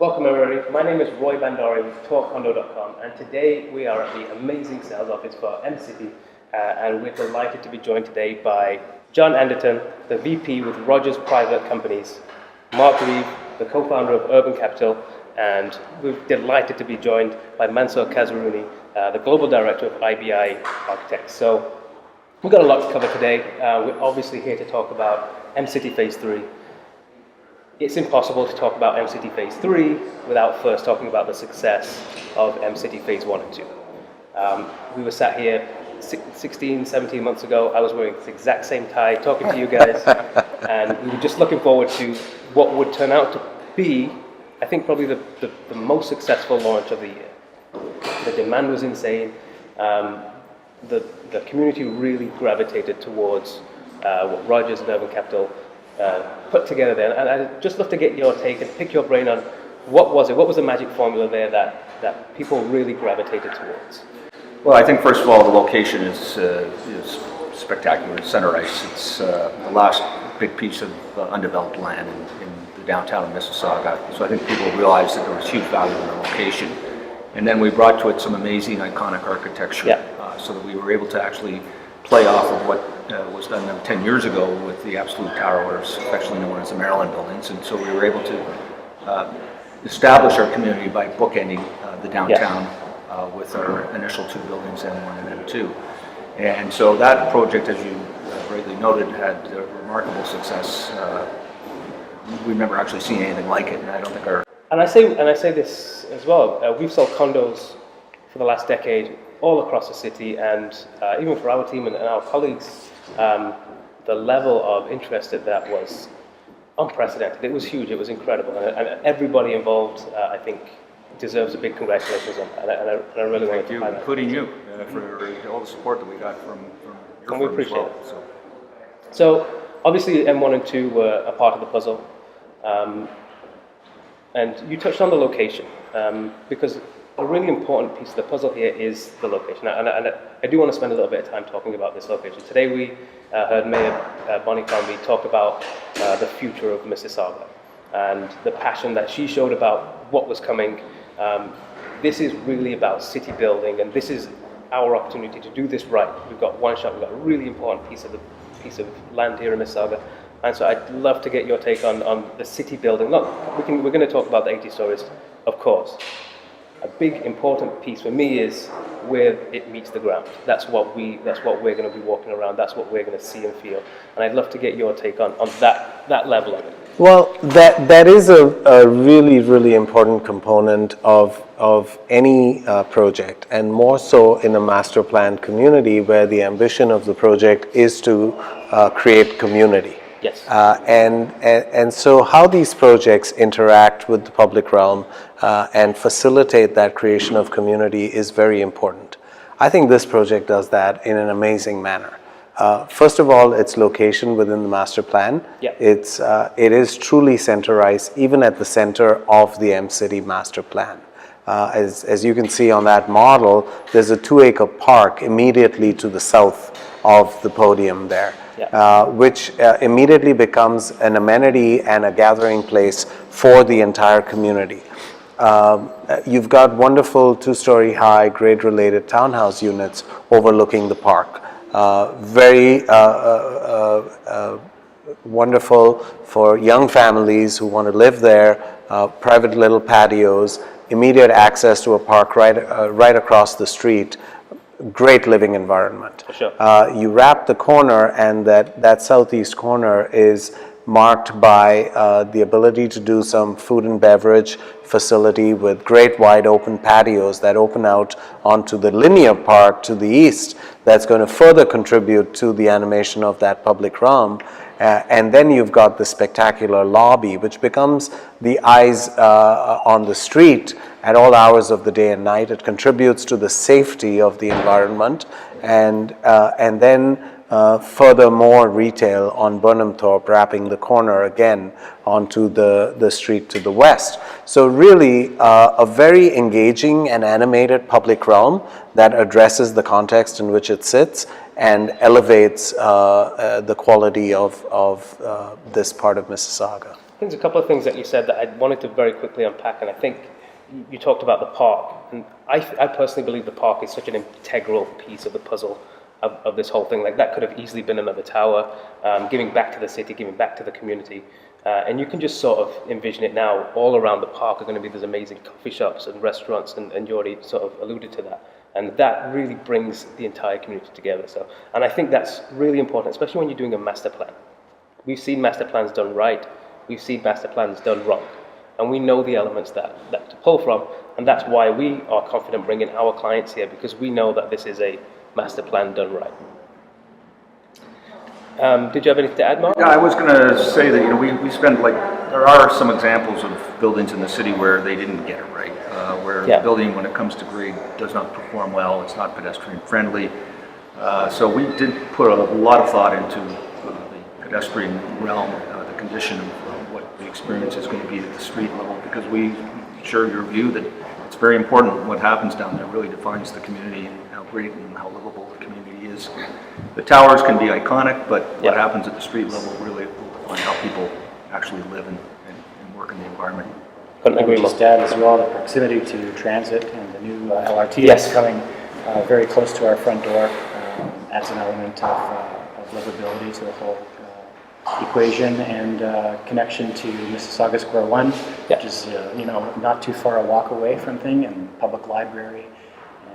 Welcome everybody, my name is Bhandari with TalkCondo.com, and today we are at the amazing sales office for M City and we're delighted to be joined today by John Anderton, the VP with Rogers Private Companies, Mark Reeve, the co-founder of Urban Capital, and we're delighted to be joined by Mansoor, the Global Director of IBI Architects. So we've got a lot to cover today. We're obviously here to talk about M City Phase 3. It's impossible to talk about M City Phase 3 without first talking about the success of M City Phase 1 and 2. We were sat here 16, 17 months ago. I was wearing the exact same tie, talking to you guys, and we were just looking forward to what would turn out to be, I think, probably the most successful launch of the year. The demand was insane. The community really gravitated towards what Rogers and Urban Capital put together there, and I'd just love to get your take and pick your brain on what was the magic formula there that people really gravitated towards. Well, I think first of all the location is spectacular. It's center ice. It's the last big piece of undeveloped land in the downtown of Mississauga. So I think people realized that there was huge value in the location, and then we brought to it some amazing iconic architecture, so that we were able to actually play off of what was done 10 years ago with the absolute towers, affectionately known as the Maryland buildings. And so we were able to establish our community by bookending the downtown with our initial two buildings, M1 and M2. And so that project, as you rightly noted, had remarkable success. We've never actually seen anything like it, and I don't think our... And I say this as well, we've sold condos for the last decade all across the city, and even for our team and our colleagues, the level of interest that was unprecedented. It was huge, it was incredible, and everybody involved, I think, deserves a big congratulations on that, and I really want to highlight that. Including you, for all the support that we got from your and we firm appreciate as well. it. So obviously M1 and 2 were a part of the puzzle, and you touched on the location, because a really important piece of the puzzle here is the location, and I do want to spend a little bit of time talking about this location. Today we heard Mayor Bonnie Crombie talk about the future of Mississauga and the passion that she showed about what was coming. This is really about city building, and this is our opportunity to do this right. We've got one shot, we've got a really important piece of land here in Mississauga, and so I'd love to get your take on the city building. Look, we're going to talk about the 80 stories, of course. A big important piece for me is where it meets the ground. That's what we're going to be walking around. That's what we're going to see and feel. And I'd love to get your take on that level of it. Well, that is a really important component of any project, and more so in a master plan community where the ambition of the project is to create community. Yes. And so how these projects interact with the public realm and facilitate that creation of community is very important. I think this project does that in an amazing manner. First of all, its location within the master plan. Yeah. It is truly centralized, even at the center of the M City master plan. As you can see on that model, there's a 2-acre park immediately to the south of the podium there. Which immediately becomes an amenity and a gathering place for the entire community. You've got wonderful 2-story high grade-related townhouse units overlooking the park. Very wonderful for young families who want to live there, private little patios, immediate access to a park right across the street. Great living environment. For sure. You wrap the corner, and that southeast corner is marked by the ability to do some food and beverage facility with great wide open patios that open out onto the linear park to the east. That's going to further contribute to the animation of that public realm. And then you've got the spectacular lobby, which becomes the eyes on the street at all hours of the day and night. It contributes to the safety of the environment, and then furthermore retail on Burnhamthorpe, wrapping the corner again onto the street to the west. So really a very engaging and animated public realm that addresses the context in which it sits and elevates the quality of this part of Mississauga. I think there's a couple of things that you said that I wanted to very quickly unpack, and I think you talked about the park, and I personally believe the park is such an integral piece of the puzzle of this whole thing. Like, that could have easily been another tower, giving back to the city, giving back to the community, and you can just sort of envision it now. All around the park are going to be these amazing coffee shops and restaurants, and you already sort of alluded to that, and that really brings the entire community together. So, and I think that's really important, especially when you're doing a master plan. We've seen master plans done right, we've seen master plans done wrong, and we know the elements that to pull from, and that's why we are confident bringing our clients here, because we know that this is a master plan done right. Did you have anything to add, Mark? Yeah, I was going to say that, we spend, like, there are some examples of buildings in the city where they didn't get it right, where the building, when it comes to grade, does not perform well, it's not pedestrian friendly. So we did put a lot of thought into the pedestrian realm, the condition of what the experience is going to be at the street level, because we share your view that it's very important. What happens down there really defines the community and how great and how livable the community is. The towers can be iconic, but what happens at the street level really will define how people actually live and work in the environment. Couldn't agree more. Just add as well the proximity to transit, and the new LRT is coming very close to our front door. Adds an element of livability to the whole equation, and connection to Mississauga Square One, which is not too far a walk away from thing, and public library,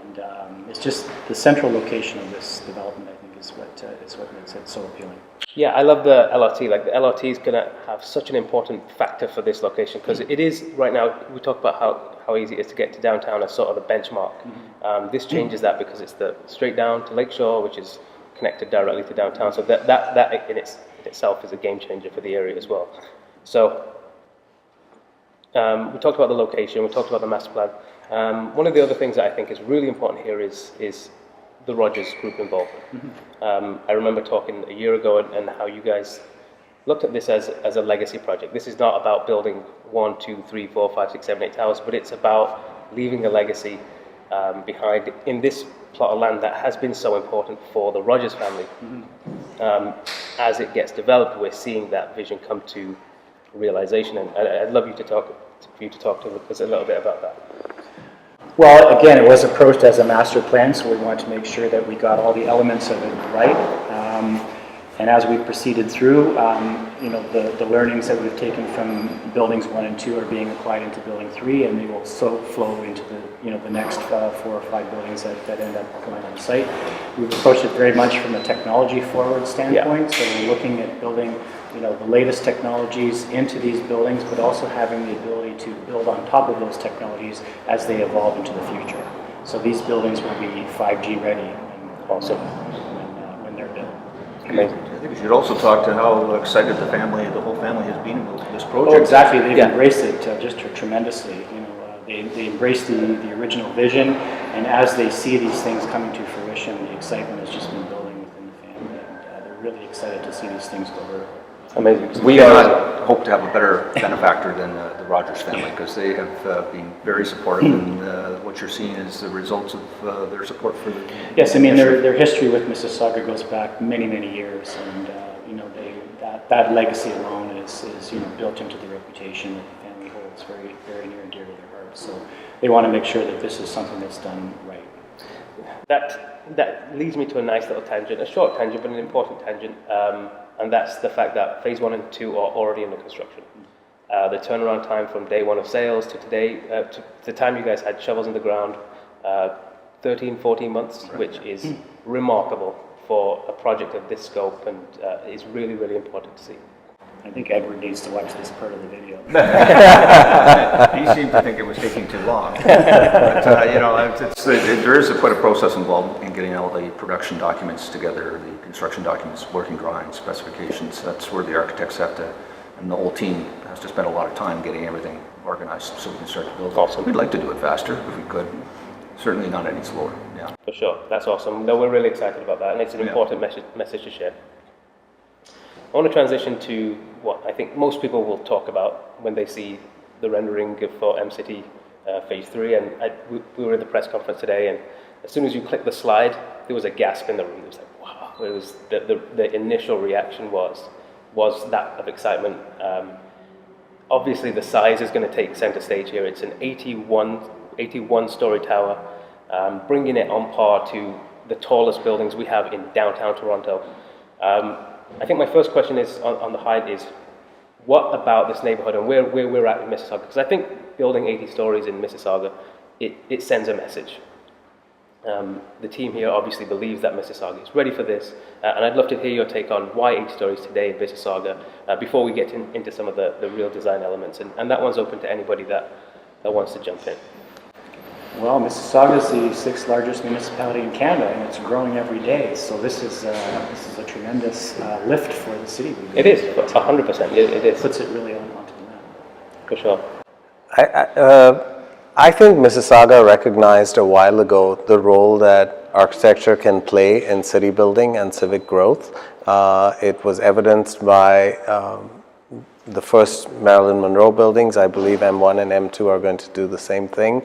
and it's just the central location of this development, I think, is what makes it so appealing. Yeah, I love the LRT. Like, the LRT is going to have such an important factor for this location, because it is right now. We talk about how easy it is to get to downtown as sort of the benchmark. This changes that, because it's the straight down to Lakeshore, which is connected directly to downtown. So that in itself is a game changer for the area as well. So we talked about the location, we talked about the master plan. One of the other things that I think is really important here is the Rogers Group involvement. I remember talking a year ago and how you guys looked at this as a legacy project. This is not about building 1, 2, 3, 4, 5, 6, 7, 8 towers, but it's about leaving a legacy behind in this plot of land that has been so important for the Rogers family. As it gets developed, we're seeing that vision come to realization, and I'd love you to talk to us a little bit about that. Well, again, it was approached as a master plan, so we wanted to make sure that we got all the elements of it right. And as we proceeded through, the learnings that we've taken from buildings 1 and 2 are being applied into building 3, and they will so flow into the next 4 or 5 buildings that end up going on site. We've approached it very much from a technology forward standpoint, so we're looking at building the latest technologies into these buildings, but also having the ability to build on top of those technologies as they evolve into the future. So these buildings will be 5G ready and also when they're built. Amazing. I think we should also talk to how excited the whole family has been about this project. Oh, exactly. They've embraced it just tremendously. They embraced the original vision, and as they see these things coming to fruition, the excitement has just been building within the family, and they're really excited to see these things go vertical. Amazing. We hope to have a better benefactor than the Rogers family, because they have been very supportive, and what you're seeing is the results of their support for the... Yes, I mean, their history with Mississauga goes back many, many years, and that legacy alone is built into the reputation that the family holds very, very near and dear to their hearts. So they want to make sure that this is something that's done right. That leads me to a nice little tangent, a short tangent, but an important tangent. And that's the fact that phase 1 and 2 are already under construction. The turnaround time from day 1 of sales to today, to the time you guys had shovels in the ground, 13, 14 months, which is remarkable for a project of this scope, and is really, really important to see. I think Edward needs to watch this part of the video. He seemed to think it was taking too long. But, there is quite a process involved in getting all the production documents together, the construction documents, working drawings, specifications. That's where the architects have to, and the whole team has to spend a lot of time getting everything organized so we can start to build. Awesome. We'd like to do it faster if we could. certainly not any slower. Yeah. For sure, that's awesome. No, we're really excited about that, and it's an important message to share. I want to transition to what I think most people will talk about when they see the rendering for M City Phase 3, and we were in the press conference today, and as soon as you click the slide, there was a gasp in the room. It was like, wow. It was the initial reaction was that of excitement. Obviously, the size is going to take center stage here. It's an 81-story tower, bringing it on par to the tallest buildings we have in downtown Toronto. I think my first question is on the height is, what about this neighborhood and where we're at in Mississauga? Because I think building 80 stories in Mississauga, it sends a message. The team here obviously believes that Mississauga is ready for this, and I'd love to hear your take on why 80 stories today in Mississauga before we get into some of the real design elements, and that one's open to anybody that wants to jump in. Well, Mississauga is the 6th largest municipality in Canada, and it's growing every day. So this is a tremendous lift for the city. It is 100%. It is. Puts it really onto the map. For sure. I think Mississauga recognized a while ago the role that architecture can play in city building and civic growth. It was evidenced by the first Marilyn Monroe buildings. I believe M1 and M2 are going to do the same thing.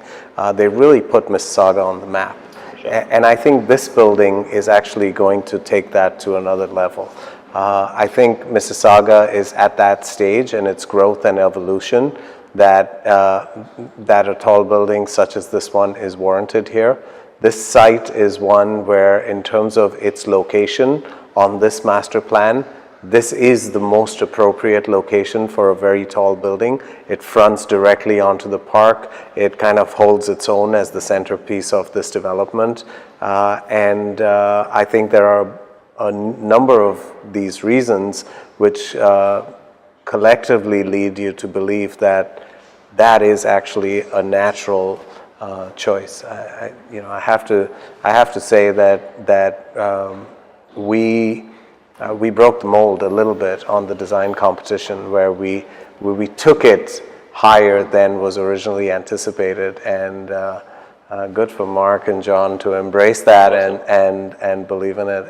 They really put Mississauga on the map. Sure. And I think this building is actually going to take that to another level. I think Mississauga is at that stage in its growth and evolution that a tall building such as this one is warranted here. This site is one where, in terms of its location on this master plan, this is the most appropriate location for a very tall building. It fronts directly onto the park. It kind of holds its own as the centerpiece of this development. And I think there are a number of these reasons which collectively lead you to believe that that is actually a natural choice. I have to say that we broke the mold a little bit on the design competition, where we took it higher than was originally anticipated, and good for Mark and John to embrace that and believe in it,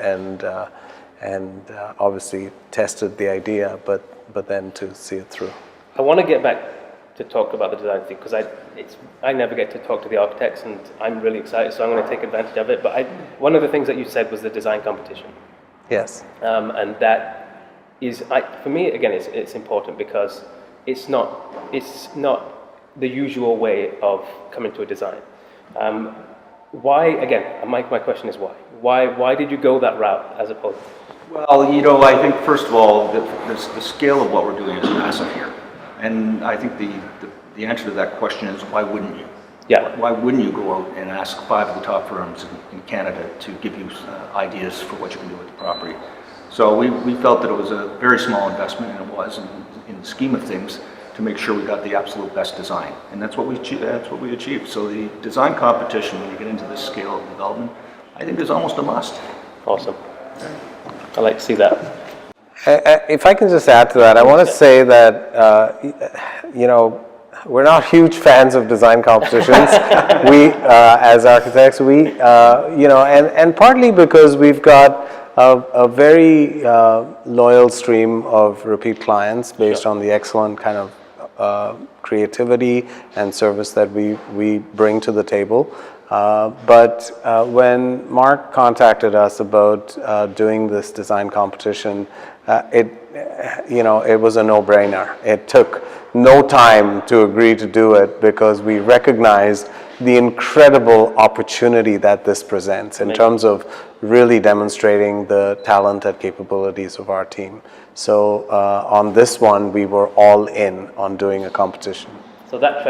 and obviously tested the idea, but then to see it through. I want to get back to talk about the design thing, because I never get to talk to the architects, and I'm really excited, so I'm going to take advantage of it. But one of the things that you said was the design competition. Yes. And that is, for me, again, it's important because it's not the usual way of coming to a design. Why, again, my question is why? Why did you go that route as opposed? Well, I think first of all, the scale of what we're doing is massive here. And I think the answer to that question is, why wouldn't you? Yeah. Why wouldn't you go out and ask 5 of the top firms in Canada to give you ideas for what you can do with the property? So we felt that it was a very small investment, and it was in the scheme of things, to make sure we got the absolute best design. And that's what we achieved. So the design competition, when you get into this scale of development, I think is almost a must. Awesome. I like to see that. If I can just add to that, I want to say that, we're not huge fans of design competitions. We, as architects, and partly because we've got a very loyal stream of repeat clients based on the excellent kind of creativity and service that we bring to the table. But when Mark contacted us about doing this design competition, it was a no-brainer. It took no time to agree to do it, because we recognized the incredible opportunity that this presents in terms of really demonstrating the talent and capabilities of our team. So on this one, we were all in on doing a competition. So that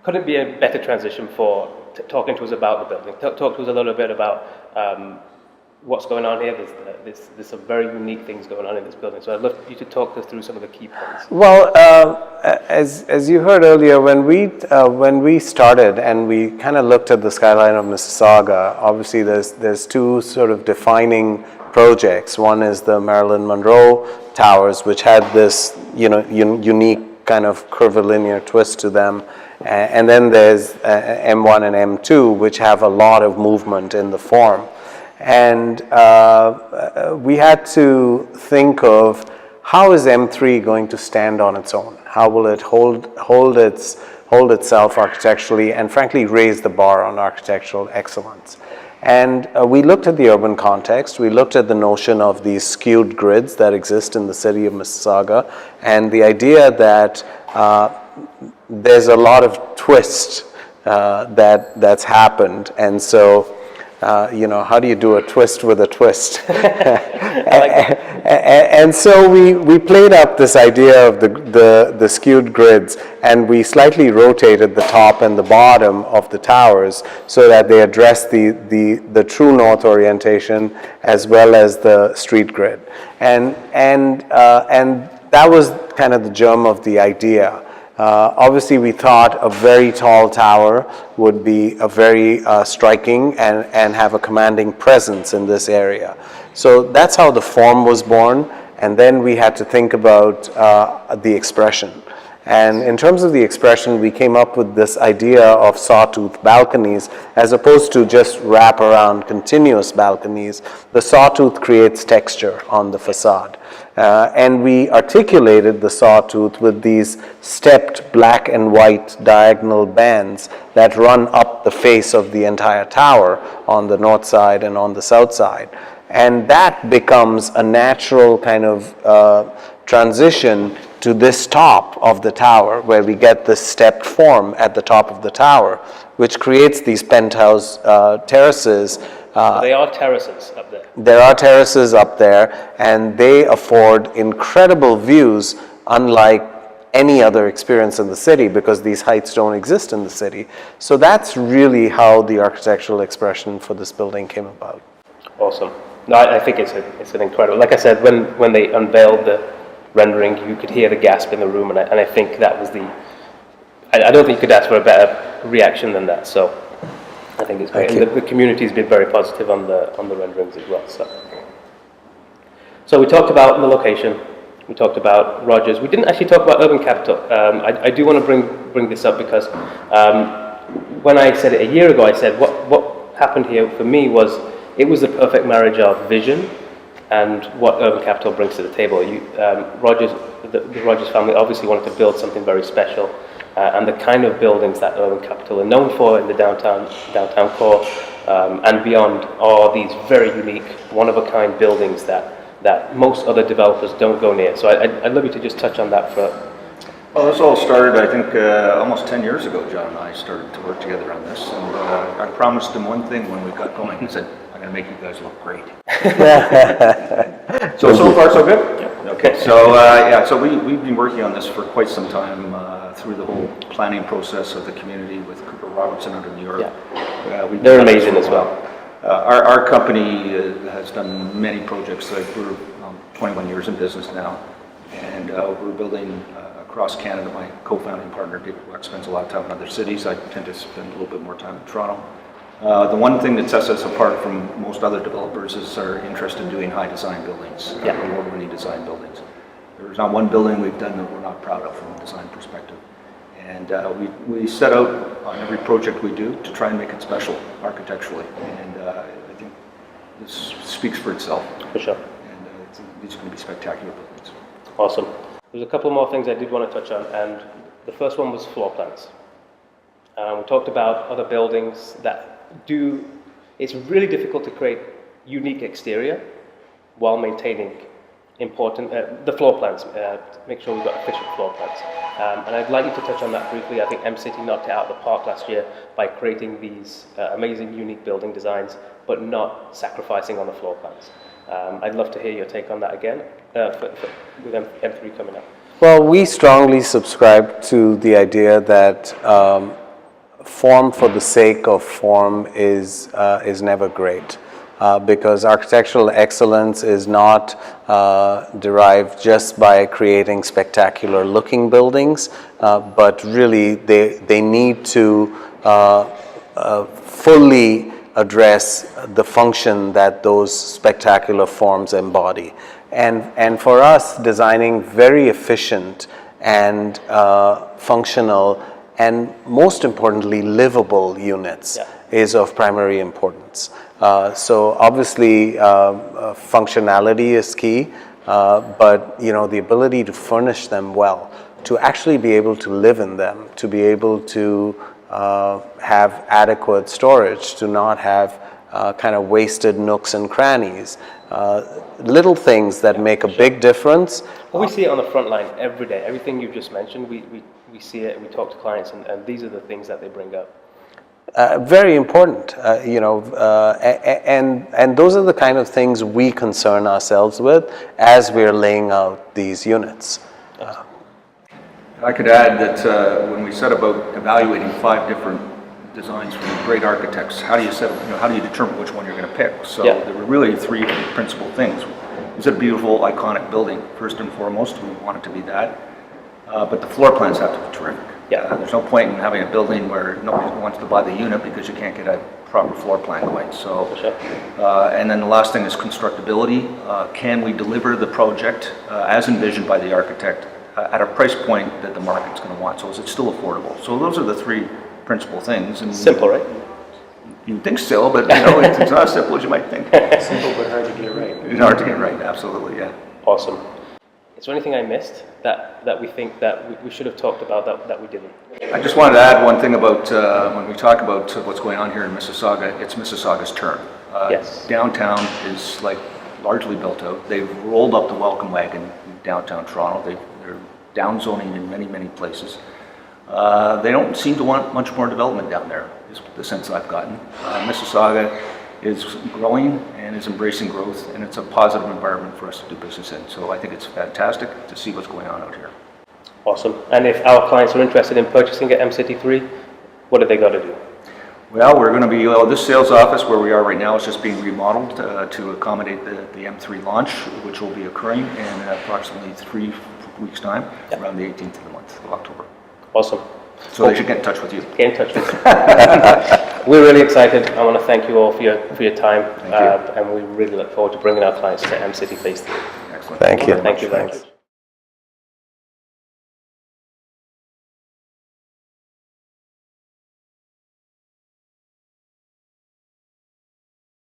couldn't be a better transition for talking to us about the building. Talk to us a little bit about what's going on here. There's some very unique things going on in this building. So I'd love you to talk us through some of the key points. Well, as you heard earlier, when we started and we kind of looked at the skyline of Mississauga, obviously there's two sort of defining projects. One is the Marilyn Monroe Towers, which had this unique kind of curvilinear twist to them. And then there's M1 and M2, which have a lot of movement in the form. And we had to think of how is M3 going to stand on its own? How will it hold itself architecturally and frankly raise the bar on architectural excellence? And we looked at the urban context, we looked at the notion of these skewed grids that exist in the city of Mississauga, and the idea that there's a lot of twist that's happened, and so how do you do a twist with a twist? And so we played up this idea of the skewed grids, and we slightly rotated the top and the bottom of the towers so that they address the true north orientation as well as the street grid. And that was kind of the germ of the idea. Obviously, we thought a very tall tower would be a very striking and have a commanding presence in this area. So that's how the form was born, and then we had to think about the expression. And in terms of the expression, we came up with this idea of sawtooth balconies as opposed to just wrap around continuous balconies. The sawtooth creates texture on the facade. And we articulated the sawtooth with these stepped black and white diagonal bands that run up the face of the entire tower on the north side and on the south side. And that becomes a natural kind of transition to this top of the tower, where we get this stepped form at the top of the tower, which creates these penthouse terraces. So they are terraces up there. There are terraces up there, and they afford incredible views, unlike any other experience in the city, because these heights don't exist in the city. So that's really how the architectural expression for this building came about. Awesome. No, I think it's an incredible. Like I said, when they unveiled the rendering, you could hear the gasp in the room, and I think that was I don't think you could ask for a better reaction than that. So I think it's great. And the community's been very positive on the renderings as well. So we talked about the location. We talked about Rogers. We didn't actually talk about urban capital. I do want to bring this up because when I said it a year ago, I said what happened here for me was it was the perfect marriage of vision and what urban capital brings to the table. The Rogers family obviously wanted to build something very special, and the kind of buildings that urban capital are known for in the downtown core and beyond are these very unique, one-of-a-kind buildings that most other developers don't go near. So I'd love you to just touch on that for. Well, this all started, I think, almost 10 years ago. John and I started to work together on this, and I promised him one thing when we got going. He said, I'm going to make you guys look great. So far, so good? Yeah. Okay, so we've been working on this for quite some time through the whole planning process of the community with Cooper Robertson out of New York. Yeah. They're amazing as well. Our company has done many projects. We're 21 years in business now, and we're building across Canada. My co-founding partner, David Weck, spends a lot of time in other cities. I tend to spend a little bit more time in Toronto. The one thing that sets us apart from most other developers is our interest in doing high design buildings, award-winning design buildings. There's not one building we've done that we're not proud of from a design perspective. And we set out on every project we do to try and make it special architecturally. And I think this speaks for itself. For sure. And these are going to be spectacular buildings. Awesome. There's a couple more things I did want to touch on, and the first one was floor plans. We talked about other buildings that it's really difficult to create unique exterior while maintaining the floor plans, make sure we've got efficient floor plans. And I'd like you to touch on that briefly. I think M City knocked it out of the park last year by creating these amazing, unique building designs, but not sacrificing on the floor plans. I'd love to hear your take on that again with M3 coming up. Well, we strongly subscribe to the idea that form for the sake of form is never great, because architectural excellence is not derived just by creating spectacular looking buildings, but really they need to fully address the function that those spectacular forms embody. And for us, designing very efficient and functional, and most importantly, livable units is of primary importance. So obviously, functionality is key, but the ability to furnish them well, to actually be able to live in them, to be able to have adequate storage, to not have kind of wasted nooks and crannies, little things that make a big difference. Well, we see it on the front line every day. Everything you've just mentioned, we see it, we talk to clients, and these are the things that they bring up. Very important, and those are the kind of things we concern ourselves with as we're laying out these units. I could add that when we set about evaluating 5 different designs from great architects, how do you determine which one you're going to pick? So there were really 3 principal things. Is it a beautiful, iconic building? First and foremost, we want it to be that. But the floor plans have to be terrific. There's no point in having a building where nobody wants to buy the unit because you can't get a proper floor plan going. So, and then the last thing is constructability. Can we deliver the project as envisioned by the architect at a price point that the market's going to want? So is it still affordable? So those are the 3 principal things. And simple, right? You think so, but it's not as simple as you might think. Simple but hard to get right. It's hard to get right, absolutely, yeah. Awesome. Is there anything I missed that we think that we should have talked about that we didn't? I just wanted to add one thing about when we talk about what's going on here in Mississauga. It's Mississauga's turn. Downtown is largely built out. They've rolled up the welcome wagon in downtown Toronto. They're down zoning in many places. They don't seem to want much more development down there, is the sense I've gotten. Mississauga is growing and is embracing growth, and it's a positive environment for us to do business in. So I think it's fantastic to see what's going on out here. Awesome. And if our clients are interested in purchasing at M City 3, what do they got to do? Well, we're going to be, this sales office where we are right now is just being remodeled to accommodate the M3 launch, which will be occurring in approximately 3 weeks' time, around the 18th of the month of October. Awesome. So they should get in touch with you. Get in touch with you. We're really excited. I want to thank you all for your time, and we really look forward to bringing our clients to M City Phase 3. Excellent. Thank you. Thank you very much.